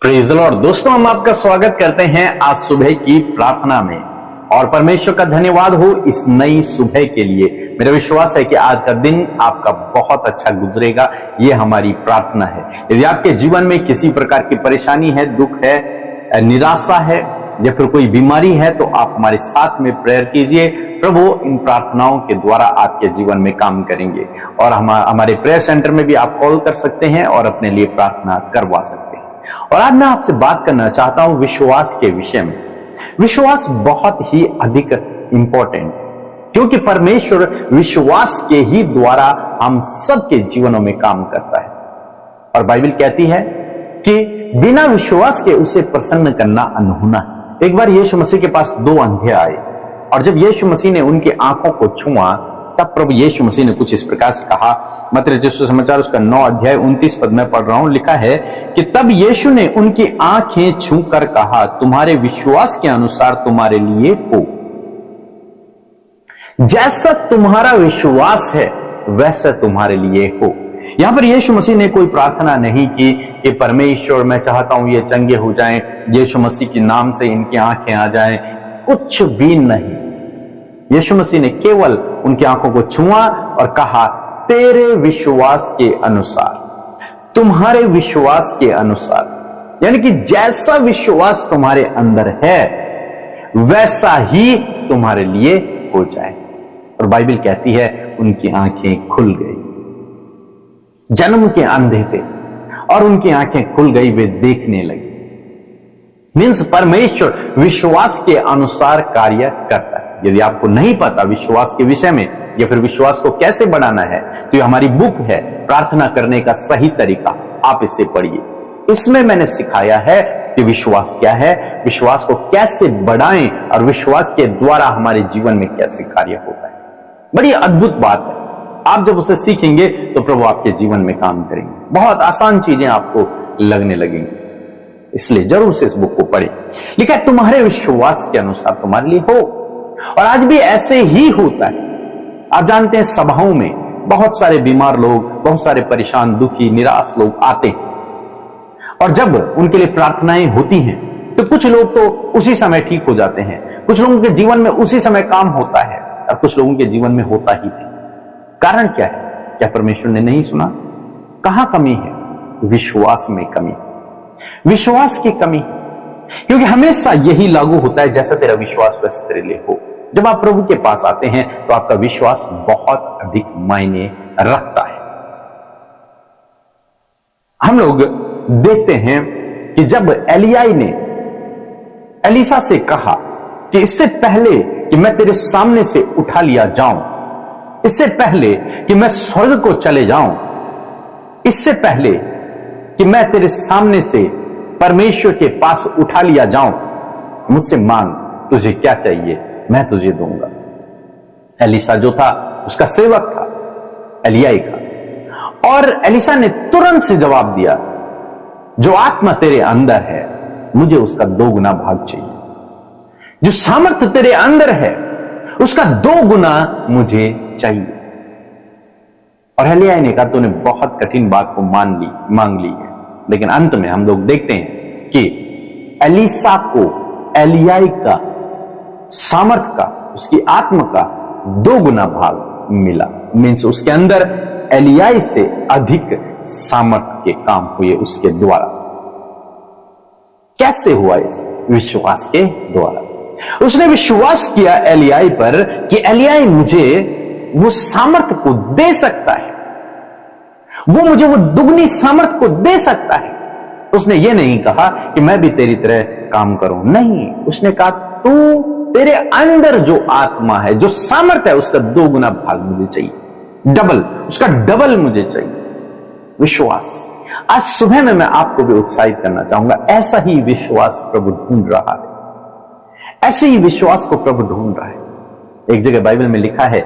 Praise the Lord. दोस्तों, हम आपका स्वागत करते हैं आज सुबह की प्रार्थना में और परमेश्वर का धन्यवाद हो इस नई सुबह के लिए। मेरा विश्वास है कि आज का दिन आपका बहुत अच्छा गुजरेगा, ये हमारी प्रार्थना है। यदि आपके जीवन में किसी प्रकार की परेशानी है, दुख है, निराशा है या फिर कोई बीमारी है, तो आप हमारे साथ में प्रेयर कीजिए। प्रभु इन प्रार्थनाओं के द्वारा आपके जीवन में काम करेंगे और हमारे प्रेयर सेंटर में भी आप कॉल कर सकते हैं और अपने लिए प्रार्थना करवा सकते हैं। और आज मैं आपसे बात करना चाहता हूं विश्वास के विषय में। विश्वास बहुत ही अधिक इंपॉर्टेंट, क्योंकि परमेश्वर विश्वास के ही द्वारा हम सबके जीवनों में काम करता है। और बाइबल कहती है कि बिना विश्वास के उसे प्रसन्न करना अनहोना है। एक बार यीशु मसीह के पास दो अंधे आए और जब यीशु मसीह ने उनकी आंखों को छुआ, तब प्रभु यीशु मसीह ने कुछ इस प्रकार से कहा। मत्ती रचित समाचार उसका 9 अध्याय 29 पद में पढ़ रहा हूं। लिखा है कि तब यीशु ने उनकी आंखें छूकर कहा, तुम्हारे विश्वास के अनुसार तुम्हारे लिए हो। जैसा तुम्हारा विश्वास है वैसा तुम्हारे लिए हो। यहां पर यीशु मसीह ने कोई प्रार्थना नहीं की कि परमेश्वर मैं चाहता हूं ये चंगे हो जाएं, यीशु मसीह के नाम से इनकी आंखें आ जाएं, कुछ भी नहीं। यीशु मसीह ने केवल उनकी आंखों को छुआ और कहा, तेरे विश्वास के अनुसार, तुम्हारे विश्वास के अनुसार, यानी कि जैसा विश्वास तुम्हारे अंदर है वैसा ही तुम्हारे लिए हो जाए। और बाइबल कहती है उनकी आंखें खुल गई। जन्म के अंधे थे और उनकी आंखें खुल गई, वे देखने लगे। मीन्स परमेश्वर विश्वास के अनुसार कार्य करता है। यदि आपको नहीं पता विश्वास के विषय में या फिर विश्वास को कैसे बढ़ाना है, तो ये हमारी बुक है प्रार्थना करने का सही तरीका, आप इसे पढ़िए। इसमें मैंने सिखाया है कि विश्वास क्या है, विश्वास को कैसे बढ़ाएं और विश्वास के द्वारा हमारे जीवन में कैसे कार्य होता है। बड़ी अद्भुत बात है। आप जब उसे सीखेंगे तो प्रभु आपके जीवन में काम करेंगे। बहुत आसान चीजें आपको लगने लगेंगी, इसलिए जरूर से इस बुक को पढ़ें। लिखा है तुम्हारे विश्वास के अनुसार तुम्हारे लिए हो। और आज भी ऐसे ही होता है। आप जानते हैं सभाओं में बहुत सारे बीमार लोग, बहुत सारे परेशान, दुखी, निराश लोग आते हैं और जब उनके लिए प्रार्थनाएं होती हैं तो कुछ लोग तो उसी समय ठीक हो जाते हैं, कुछ लोगों के जीवन में उसी समय काम होता है और कुछ लोगों के जीवन में होता ही नहीं। कारण क्या है? क्या परमेश्वर ने नहीं सुना? कहां कमी है? विश्वास में कमी, विश्वास की कमी। क्योंकि हमेशा यही लागू होता है, जैसा तेरा विश्वास वैसा तेरे लिए हो। जब आप प्रभु के पास आते हैं तो आपका विश्वास बहुत अधिक मायने रखता है। हम लोग देखते हैं कि जब एलियाई ने एलीशा से कहा कि इससे पहले कि मैं तेरे सामने से उठा लिया जाऊं, इससे पहले कि मैं स्वर्ग को चले जाऊं, इससे पहले कि मैं तेरे सामने से परमेश्वर के पास उठा लिया जाऊं, मुझसे मांग, तुझे क्या चाहिए मैं तुझे दूंगा। एलीशा जो था उसका सेवक था एलियाई का, और एलीशा ने तुरंत से जवाब दिया, जो आत्मा तेरे अंदर है मुझे उसका 2 गुना भाग चाहिए। जो सामर्थ्य तेरे अंदर है उसका 2 गुना मुझे चाहिए। और एलियाई ने कहा, तूने बहुत कठिन बात को मांग ली है। लेकिन अंत में हम लोग देखते हैं कि एलीशा को एलियाई का सामर्थ का, उसकी आत्मा का 2 गुना भाग मिला। मीन्स उसके अंदर एलियाई से अधिक सामर्थ के काम हुए उसके द्वारा। कैसे हुआ? इस विश्वास के द्वारा। उसने विश्वास किया एलियाई पर कि एलियाई मुझे वो सामर्थ को दे सकता है, वो मुझे वो दुगनी सामर्थ को दे सकता है। उसने ये नहीं कहा कि मैं भी तेरी तरह काम करूं, नहीं। उसने कहा, तू, तेरे अंदर जो आत्मा है, जो सामर्थ है, उसका 2 गुना भाग मुझे चाहिए, डबल, उसका डबल मुझे चाहिए। विश्वास। आज सुबह में मैं आपको भी उत्साहित करना चाहूंगा, ऐसा ही विश्वास प्रभु ढूंढ रहा है, ऐसे ही विश्वास को प्रभु ढूंढ रहा है। एक जगह बाइबल में लिखा है,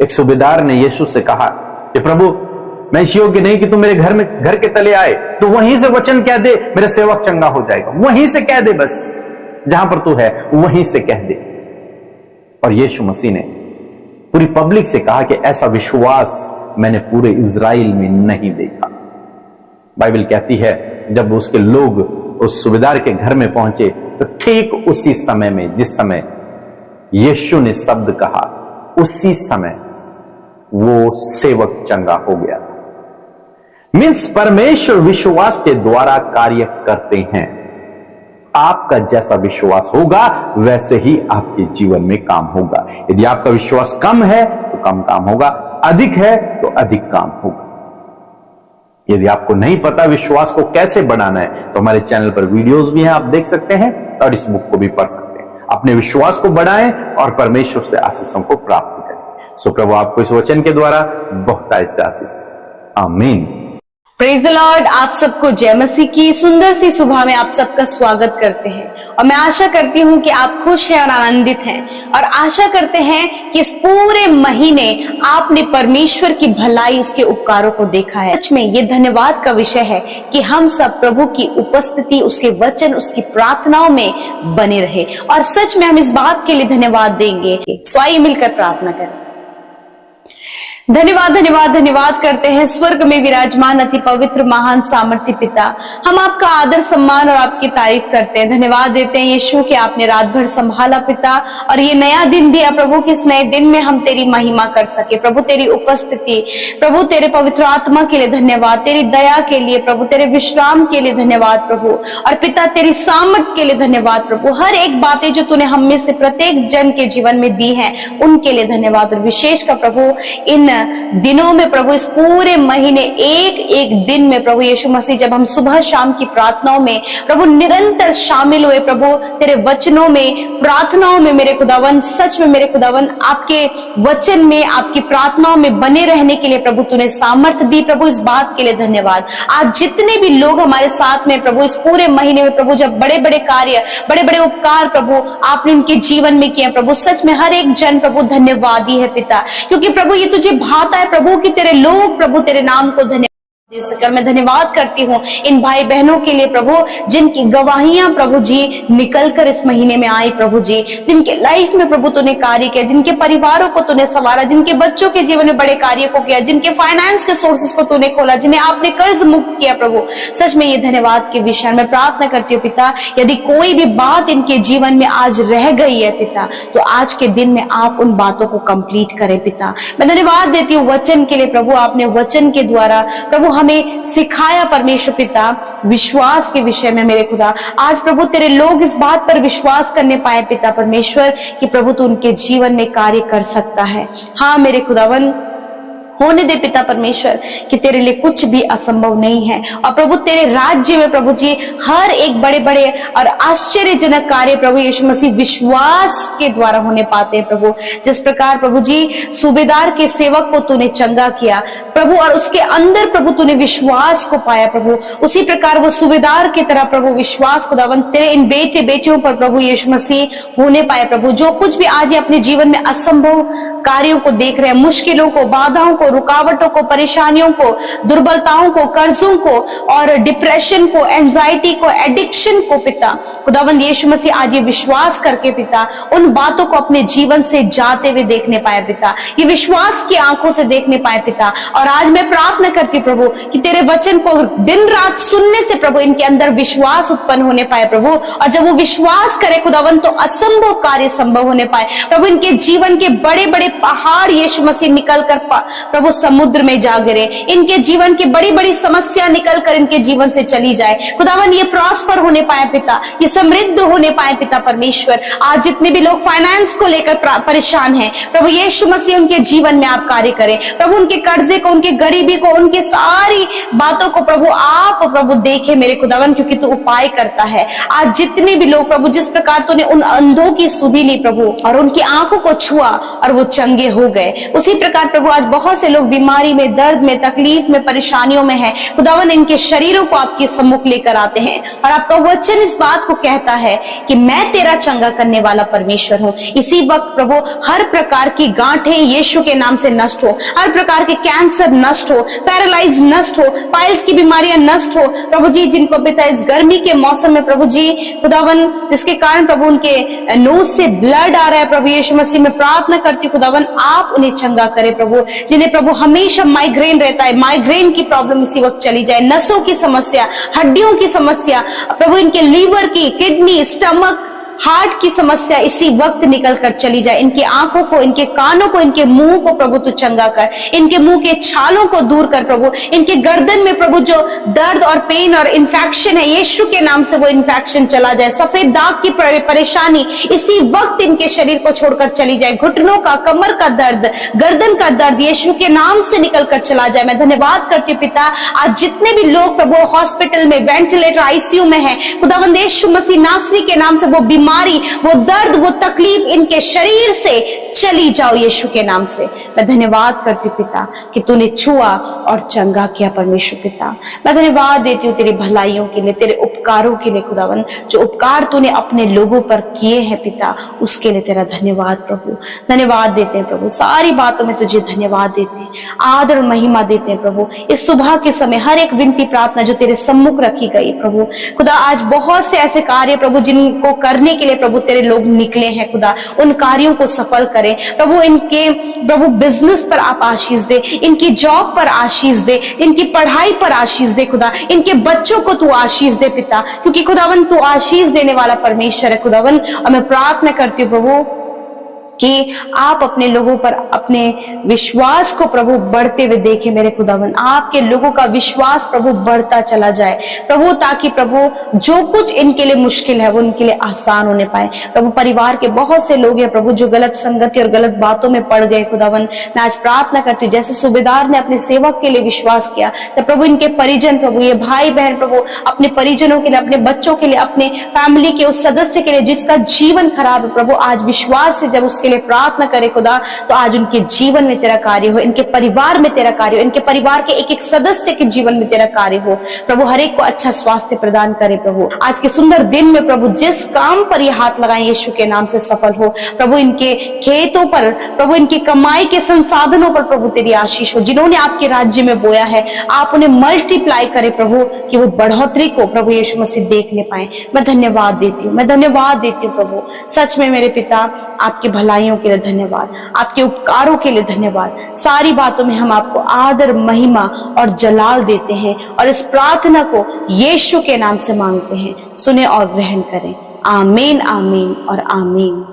एक सूबेदार ने यीशु से कहा कि प्रभु, मैं इस योग्य नहीं कि तू मेरे घर के तले आए, तो वहीं से वचन कह दे, मेरा सेवक चंगा हो जाएगा। वहीं से कह दे, बस जहां पर तू है वहीं से कह दे। और यीशु मसीह ने पूरी पब्लिक से कहा कि ऐसा विश्वास मैंने पूरे इज़राइल में नहीं देखा। बाइबल कहती है जब उसके लोग उस सूबेदार के घर में पहुंचे तो ठीक उसी समय में, जिस समय यीशु ने शब्द कहा, उसी समय वो सेवक चंगा हो गया। मीन्स परमेश्वर विश्वास के द्वारा कार्य करते हैं। आपका जैसा विश्वास होगा वैसे ही आपके जीवन में काम होगा। यदि आपका विश्वास कम है तो कम काम होगा, अधिक है तो अधिक काम होगा। यदि आपको नहीं पता विश्वास को कैसे बढ़ाना है तो हमारे चैनल पर वीडियोस भी हैं, आप देख सकते हैं और इस बुक को भी पढ़ सकते हैं। अपने विश्वास को बढ़ाएं और परमेश्वर से आशीषों को प्राप्त करें। सो प्रभु आपको इस वचन के द्वारा बहुत से आशीष दें। आमीन। Praise the Lord. आप सबको जय मसीह की सुंदर सी सुबह में आप सबका स्वागत करते हैं और मैं आशा करती हूं कि आप खुश हैं और आनंदित हैं और आशा करते हैं कि इस पूरे महीने आपने परमेश्वर की भलाई, उसके उपकारों को देखा है। सच में ये धन्यवाद का विषय है कि हम सब प्रभु की उपस्थिति, उसके वचन, उसकी प्रार्थनाओं में बने रहे और सच में हम इस बात के लिए धन्यवाद देंगे। स्वाई मिलकर प्रार्थना करें। धन्यवाद धन्यवाद धन्यवाद करते हैं स्वर्ग में विराजमान अति पवित्र महान सामर्थ्य पिता। हम आपका आदर सम्मान और आपकी तारीफ करते हैं। धन्यवाद देते हैं यीशु कि आपने रात भर संभाला पिता और ये नया दिन दिया प्रभु कि इस नए दिन में हम तेरी महिमा कर सके। प्रभु तेरी उपस्थिति, प्रभु तेरे पवित्र आत्मा के लिए धन्यवाद, तेरी दया के लिए प्रभु, तेरे विश्राम के लिए धन्यवाद प्रभु और पिता तेरी सामर्थ के लिए धन्यवाद प्रभु। हर एक बातें जो तूने हम में से प्रत्येक जन के जीवन में दी है उनके लिए धन्यवाद और विशेष का प्रभु इन दिनों में प्रभु, इस पूरे महीने एक एक दिन में प्रभु यीशु मसीह जब हम सुबह शाम की प्रार्थनाओं में प्रभु निरंतर शामिल हुए प्रभु, तेरे वचनों में, प्रार्थनाओं में मेरे खुदावन, सच में मेरे खुदावन आपके वचन में, आपकी प्रार्थनाओं में बने रहने के लिए प्रभु तूने सामर्थ्य दी प्रभु। इस बात के लिए धन्यवाद। आज जितने भी लोग हमारे साथ में प्रभु इस पूरे महीने में प्रभु जब बड़े बड़े कार्य, बड़े बड़े उपकार प्रभु आपने उनके जीवन में किए प्रभु, सच में हर एक जन प्रभु धन्यवादी है पिता, क्योंकि प्रभु ये तुझे भाता है प्रभु कि तेरे लोग प्रभु तेरे नाम को धन्यवाद दे सकर। मैं धन्यवाद करती हूँ इन भाई बहनों के लिए प्रभु जिनकी गवाहियां प्रभु जी निकल कर इस महीने में आई प्रभु जी, जिनके लाइफ में प्रभु तूने कार्य किया, जिनके परिवारों को तूने संवारा, जिनके बच्चों के जीवन में बड़े कार्य को किया, जिनके फाइनेंस के सोर्सेस को तूने खोला, जिन्हें आपने कर्ज मुक्त किया प्रभु। सच में ये धन्यवाद के विषय में प्रार्थना करती हूँ पिता, यदि कोई भी बात इनके जीवन में आज रह गई है पिता तो आज के दिन में आप उन बातों को कंप्लीट करें पिता। मैं धन्यवाद देती हूँ वचन के लिए प्रभु, आपने वचन के द्वारा प्रभु हमें सिखाया परमेश्वर पिता विश्वास के विषय में मेरे खुदा। आज प्रभु तेरे लोग इस बात पर विश्वास करने पाए पिता परमेश्वर कि प्रभु तू उनके जीवन में कार्य कर सकता है। हाँ मेरे खुदावन, होने दे पिता परमेश्वर कि तेरे लिए कुछ भी असंभव नहीं है और प्रभु तेरे राज्य में प्रभु जी हर एक बड़े बड़े और आश्चर्यजनक कार्य प्रभु यीशु मसीह विश्वास के द्वारा होने पाते हैं प्रभु। जिस प्रकार प्रभु जी सूबेदार के सेवक को तूने चंगा किया प्रभु और उसके अंदर प्रभु तूने विश्वास को पाया प्रभु, उसी प्रकार वो सूबेदार की तरह प्रभु विश्वास खुदावन तेरे इन बेटे बेटियों पर प्रभु यीशु मसीह होने पाए प्रभु। जो कुछ भी आज ये अपने जीवन में असंभव कार्यों को देख रहे हैं, मुश्किलों को, बाधाओं को, रुकावटों को, परेशानियों को, दुर्बलताओं को, कर्जों को और डिप्रेशन को, एंजाइटी को, एडिक्शन को पिता खुदावंद यीशु मसीह आज ये विश्वास करके पिता उन बातों को अपने जीवन से जाते हुए देखने पाए पिता, ये विश्वास की आंखों से देखने पाए पिता। और आज मैं प्रार्थना करती हूँ प्रभु कि तेरे वचन को दिन रात सुनने से प्रभु इनके अंदर विश्वास उत्पन्न होने पाए प्रभु, और जब वो विश्वास करे खुदावंद तो असंभव कार्य संभव होने पाए प्रभु। इनके जीवन के बड़े बड़े पहाड़ यीशु मसीह निकल कर प्रभु समुद्र में जा गिरे, इनके जीवन की बड़ी बड़ी समस्या निकल कर इनके जीवन से चली जाए खुदावन। ये प्रॉस्पर होने पाए पिता, ये समृद्ध होने पाए पिता परमेश्वर। आज जितने भी लोग फाइनेंस को लेकर परेशान हैं प्रभु यीशु मसीह उनके जीवन में आप कार्य करें प्रभु, उनके कर्जे को, उनके गरीबी को, उनके सारी बातों को प्रभु आप प्रभु देखे मेरे खुदावन, क्योंकि तू उपाय करता है। आज जितने भी लोग प्रभु जिस प्रकार तूने उन अंधों की सुधि ली प्रभु और उनकी आंखों को छुआ और वो चंगे हो गए, उसी प्रकार प्रभु आज बहुत से लोग बीमारी में, दर्द में, तकलीफ में, परेशानियों में है खुदावन, इनके शरीरों को आपके सम्मुख लेकर आते हैं और आपका वचन इस बात को कहता है कि मैं तेरा चंगा करने वाला परमेश्वर हूँ। इसी वक्त प्रभु हर प्रकार की गांठें यीशु के नाम से नष्ट हो, हर प्रकार के कैंसर नष्ट हो, पैरालाइज नष्ट हो, पाइल्स की बीमारियां नष्ट हो प्रभु जी, जिनको पिता इस गर्मी के मौसम में प्रभु जी खुदावन जिसके कारण प्रभु उनके नोज से ब्लड आ रहा है प्रभु यीशु मसीह में प्रार्थना करती खुदावन आप उन्हें चंगा करे प्रभु। जिन्हें प्रभु हमेशा माइग्रेन रहता है, माइग्रेन की प्रॉब्लम इसी वक्त चली जाए, नसों की समस्या, हड्डियों की समस्या, प्रभु इनके लीवर की, किडनी, स्टमक, हार्ट की समस्या इसी वक्त निकल कर चली जाए। इनकी आंखों को, इनके कानों को, इनके मुंह को प्रभु तू चंगा कर, इनके मुंह के छालों को दूर कर प्रभु, इनके गर्दन में प्रभु जो दर्द और पेन और इन्फेक्शन है, यीशु के नाम से वो इन्फेक्शन चला जाए। सफेद दाग की परेशानी इसी वक्त इनके शरीर को छोड़कर चली जाए। घुटनों का, कमर का दर्द, गर्दन का दर्द यीशु के नाम से निकल कर चला जाए। मैं धन्यवाद करती हूँ पिता, आज जितने भी लोग प्रभु हॉस्पिटल में, वेंटिलेटर, आईसीयू में है, खुदावंद यीशु मसीह नासरी के नाम से वो बीमारी, वो दर्द, वो तकलीफ इनके शरीर से चली जाओ यीशु के नाम से। मैं धन्यवाद करती हूँ पिता कि तूने छुआ और चंगा किया परमेश्वर पिता। मैं धन्यवाद देती हूँ तेरी भलाइयों के लिए, तेरे उपकारों के लिए खुदावन, जो उपकार तूने अपने लोगों पर किए हैं पिता, उसके लिए तेरा धन्यवाद प्रभु। धन्यवाद देते हैं प्रभु, सारी बातों में तुझे धन्यवाद देते हैं, आदर और महिमा देते हैं प्रभु। इस सुबह के समय हर एक विनती प्रार्थना जो तेरे सम्मुख रखी गई प्रभु खुदा, आज बहुत से ऐसे कार्य प्रभु जिनको करने के लिए प्रभु तेरे लोग निकले हैं खुदा, उन कार्यों को सफल करें प्रभु। इनके प्रभु बिजनेस पर आप आशीष दे, इनकी जॉब पर आशीष दे, इनकी पढ़ाई पर आशीष दे खुदा, इनके बच्चों को तू आशीष दे पिता, क्योंकि खुदावन तू आशीष देने वाला परमेश्वर है खुदावन। और मैं प्रार्थना करती हूँ प्रभु कि आप अपने लोगों पर अपने विश्वास को प्रभु बढ़ते हुए देखें मेरे खुदावन। आपके लोगों का विश्वास प्रभु बढ़ता चला जाए प्रभु, ताकि प्रभु जो कुछ इनके लिए मुश्किल है वो इनके लिए आसान होने पाए प्रभु। परिवार के बहुत से लोग हैं प्रभु जो गलत संगति और गलत बातों में पड़ गए खुदावन। मैं आज प्रार्थना करती हूँ जैसे सूबेदार ने अपने सेवक के लिए विश्वास किया, जब प्रभु इनके परिजन प्रभु, ये भाई बहन प्रभु अपने परिजनों के लिए, अपने बच्चों के लिए, अपने फैमिली के उस सदस्य के लिए जिसका जीवन खराब है प्रभु, आज विश्वास से जब के लिए प्रार्थना करे खुदा, तो आज उनके जीवन में तेरा कार्य हो, इनके परिवार में तेरा कार्य हो, इनके परिवार के एक एक सदस्य के जीवन में तेरा कार्य हो प्रभु। हर एक को अच्छा स्वास्थ्य प्रदान करे प्रभु। आज के सुंदर दिन में प्रभु जिस काम पर ये हाथ लगाए यीशु के नाम से सफल हो प्रभु। इनके खेतों पर प्रभु, इनकी कमाई के संसाधनों पर प्रभु तेरी आशीष हो। जिन्होंने आपके राज्य में बोया है आप उन्हें मल्टीप्लाई करे प्रभु, कि वो बढ़ोतरी को प्रभु यीशु मसीह देखने पाए। मैं धन्यवाद देती हूँ, मैं धन्यवाद देती हूँ प्रभु। सच में मेरे पिता आपकी भलाइयों के लिए धन्यवाद, आपके उपकारों के लिए धन्यवाद। सारी बातों में हम आपको आदर, महिमा और जलाल देते हैं और इस प्रार्थना को यीशु के नाम से मांगते हैं। सुने और ग्रहण करें। आमीन, आमीन और आमीन।